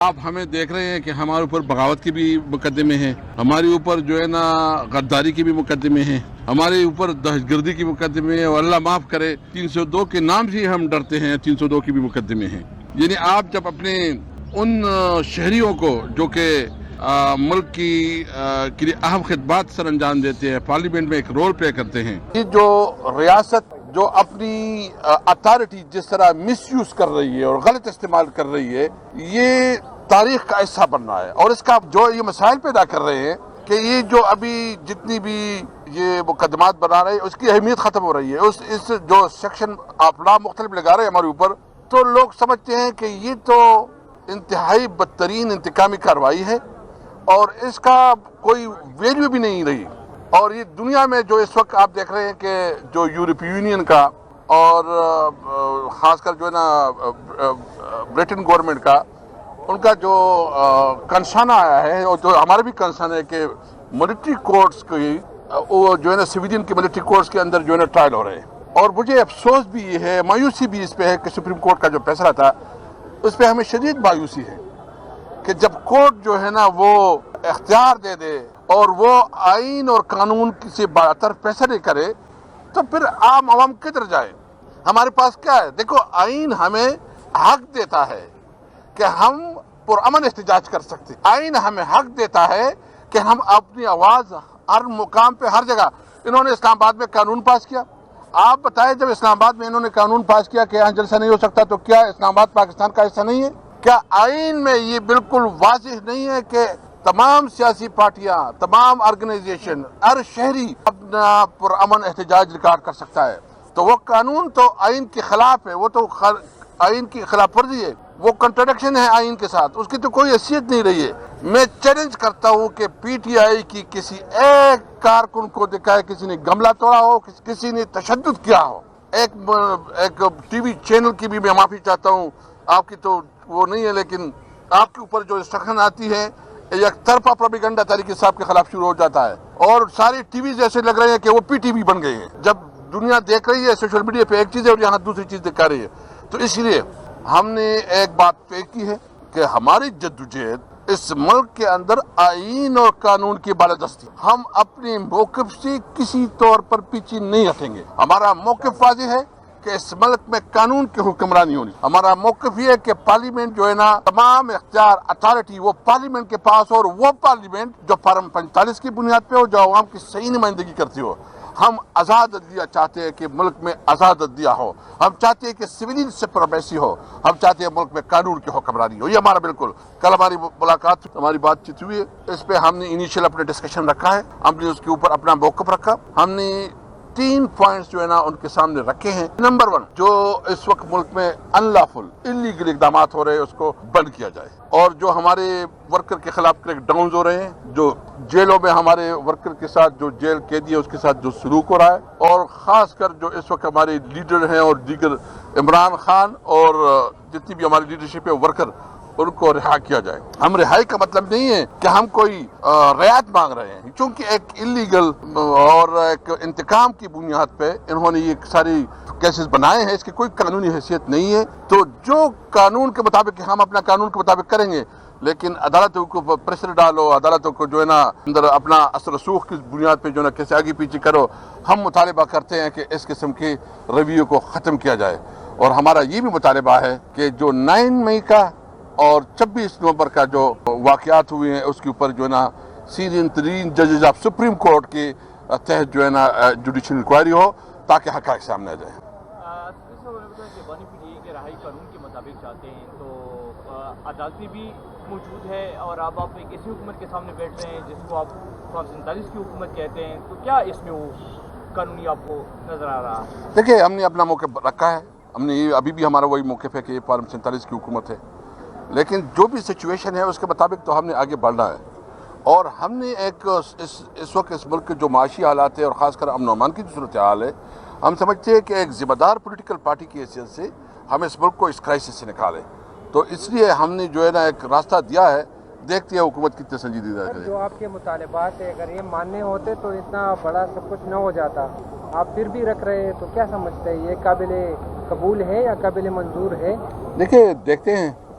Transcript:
آپ ہمیں دیکھ رہے ہیں کہ ہمارے اوپر بغاوت کے بھی مقدمے ہیں، ہمارے اوپر جو ہے نا غداری کے بھی مقدمے ہیں، ہمارے اوپر دہشت گردی کے مقدمے ہیں، اور اللہ معاف کرے 302 کے نام سے ہم ڈرتے ہیں، 302 کے بھی مقدمے ہیں۔ یعنی آپ جب اپنے ان شہریوں کو جو کہ ملک کے لیے اہم خدمات سر انجام دیتے ہیں، پارلیمنٹ میں ایک رول پلے کرتے ہیں، یہ جو ریاست جو اپنی اتھارٹی جس طرح مس یوز کر رہی ہے اور غلط استعمال کر رہی ہے، یہ تاریخ کا حصہ بن رہا ہے، اور اس کا جو یہ مسائل پیدا کر رہے ہیں کہ یہ جو ابھی جتنی بھی یہ مقدمات بنا رہے ہیں اس کی اہمیت ختم ہو رہی ہے، اس جو سیکشن آپ نام مختلف لگا رہے ہیں ہمارے اوپر، تو لوگ سمجھتے ہیں کہ یہ تو انتہائی بدترین انتقامی کارروائی ہے اور اس کا کوئی ویلیو بھی نہیں رہی۔ اور یہ دنیا میں جو اس وقت آپ دیکھ رہے ہیں کہ جو یورپی یونین کا اور خاص کر جو ہے نا برٹن گورنمنٹ کا ان کا جو کنسرن آیا ہے، اور جو ہمارا بھی کنسرن ہے کہ ملٹری کورٹس کی وہ جو ہے نا سویڈن کے ملٹری کورٹس کے اندر جو ہے نا ٹرائل ہو رہے ہیں، اور مجھے افسوس بھی یہ ہے، مایوسی بھی اس پہ ہے کہ سپریم کورٹ کا جو فیصلہ تھا اس پہ ہمیں شدید مایوسی ہے کہ جب کورٹ جو ہے نا وہ اختیار دے دے اور وہ آئین اور قانون سے بالاتر فیصلے کرے تو پھر عام عوام کدھر جائے؟ ہمارے پاس کیا ہے؟ دیکھو، آئین ہمیں حق دیتا ہے کہ ہم پرامن احتجاج کر سکتے، آئین ہمیں حق دیتا ہے کہ ہم اپنی آواز ہر مقام پہ ہر جگہ۔ انہوں نے اسلام آباد میں قانون پاس کیا، آپ بتائیں جب اسلام آباد میں انہوں نے قانون پاس کیا کہ یہاں جلسہ نہیں ہو سکتا، تو کیا اسلام آباد پاکستان کا حصہ نہیں ہے؟ کیا آئین میں یہ بالکل واضح نہیں ہے کہ تمام سیاسی پارٹیاں، تمام آرگنائزیشن، ہر شہری اپنا پرامن احتجاج ریکارڈ کر سکتا ہے؟ تو وہ قانون تو آئین کے خلاف ہے، وہ تو آئین کی خلاف ورزی ہے، وہ کنٹراڈکشن ہے آئین کے ساتھ، اس کی تو کوئی حیثیت نہیں رہی ہے۔ میں چیلنج کرتا ہوں کہ پی ٹی آئی کی کسی ایک کارکن کو دکھائے کسی نے گملہ توڑا ہو، کسی نے تشدد کیا ہو۔ ایک ٹی وی چینل کی بھی میں معافی چاہتا ہوں، آپ کی تو وہ نہیں ہے، لیکن آپ کے اوپر جو انسٹرکشن آتی ہے یک طرفہ پروپیگنڈا طریقے صاحب کے خلاف شروع ہو جاتا ہے، اور ساری ٹی ویز ایسے لگ رہے ہیں کہ وہ پی ٹی وی بن گئے ہیں۔ جب دنیا دیکھ رہی ہے سوشل میڈیا پہ ایک چیز ہے اور یہاں دوسری چیز دکھا رہی ہے، تو اس لیے ہم نے ایک بات طے کی ہے کہ ہماری جدوجہد اس ملک کے اندر آئین اور قانون کی بالادستی، ہم اپنے موقف سے کسی طور پر پیچھے نہیں ہٹیں گے۔ ہمارا موقف واضح ہے کہ اس ملک میں قانون کی حکمرانی ہونی، ہمارا موقف یہ ہے کہ پارلیمنٹ جو ہے نا تمام اختیار اتھارٹی وہ پارلیمنٹ کے پاس ہو، اور وہ پارلیمنٹ جو فارم 45 کی بنیاد پہ ہو، جو عوام کی صحیح نمائندگی کرتی ہو۔ ہم آزاد عدلیہ چاہتے ہیں کہ ملک میں آزاد عدلیہ ہو، ہم چاہتے ہیں کہ سویلین سپریمیسی ہو، ہم چاہتے ہیں ملک میں قانون کی حکمرانی ہو۔ یہ ہمارا بالکل، کل ہماری ملاقات، ہماری بات چیت ہوئی ہے، اس پہ ہم نے انیشیل اپنے ڈسکشن رکھا ہے، ہم نے اس کے اوپر اپنا موقف رکھا، ہم نے 3 پوائنٹس جو ہے نا ان کے سامنے رکھے ہیں۔ نمبر 1، جو اس وقت ملک میں انلافل انلیگل اقدامات ہو رہے ہیں اس کو بند کیا جائے، اور جو ہمارے ورکر کے خلاف کریک ڈاؤنز ہو رہے ہیں، جو جیلوں میں ہمارے ورکر کے ساتھ جو جیل قیدی ہے اس کے ساتھ جو سلوک ہو رہا ہے، اور خاص کر جو اس وقت ہمارے لیڈر ہیں اور دیگر عمران خان اور جتنی بھی ہماری لیڈرشپ ہے ورکر، ان کو رہا کیا جائے۔ ہم رہائی کا مطلب نہیں ہے کہ ہم کوئی رعایت مانگ رہے ہیں، چونکہ ایک انلیگل اور ایک انتقام کی بنیاد پہ انہوں نے یہ ساری کیسز بنائے ہیں، اس کی کوئی قانونی حیثیت نہیں ہے۔ تو جو قانون کے مطابق ہم اپنا قانون کے مطابق کریں گے، لیکن عدالتوں کو پریشر ڈالو، عدالتوں کو جو ہے نا اندر اپنا اثر رسوخ کی بنیاد پہ جو ہے نا کیسے آگے پیچھے کرو، ہم مطالبہ کرتے ہیں کہ اس قسم کے رویوں کو ختم کیا جائے۔ اور ہمارا یہ بھی مطالبہ ہے کہ جو 9 مئی کا اور 26 نومبر کا جو واقعات ہوئے ہیں اس کے اوپر جو ہے نا سینئر ترین ججز آف سپریم کورٹ کے تحت جو ہے نا جوڈیشل انکوائری ہو تاکہ حقائق سامنے آ جائے۔ بانی پی ڈی اے کے رہائی قانون کے مطابق چاہتے ہیں تو عدالتیں بھی موجود ہے، اور اب آپ ایک ایسی حکومت کے سامنے بیٹھ رہے ہیں جس کو آپ 47 کی حکومت کہتے ہیں، تو کیا اس میں وہ قانونی آپ کو نظر آ رہا ہے؟ دیکھیں، ہم نے اپنا موقف رکھا ہے، ہم نے یہ ابھی بھی ہمارا وہی موقف ہے کہ یہ فارم 47 کی حکومت ہے، لیکن جو بھی سچویشن ہے اس کے مطابق تو ہم نے آگے بڑھنا ہے، اور ہم نے ایک اس وقت اس ملک کے جو معاشی حالات ہے اور خاص کر امن و امان کی جو صورتحال ہے، ہم سمجھتے ہیں کہ ایک ذمہ دار پولیٹیکل پارٹی کی حیثیت سے ہم اس ملک کو اس کرائسس سے نکالیں، تو اس لیے ہم نے جو ہے نا ایک راستہ دیا ہے، دیکھتے ہیں حکومت کتنے سنجیدگی کرے۔ جو آپ کے مطالبات ہیں اگر یہ ماننے ہوتے تو اتنا بڑا سب کچھ نہ ہو جاتا، آپ پھر بھی رکھ رہے ہیں، تو کیا سمجھتے ہیں یہ قابل قبول ہے یا قابل منظور ہے؟ دیکھیں، دیکھتے ہیں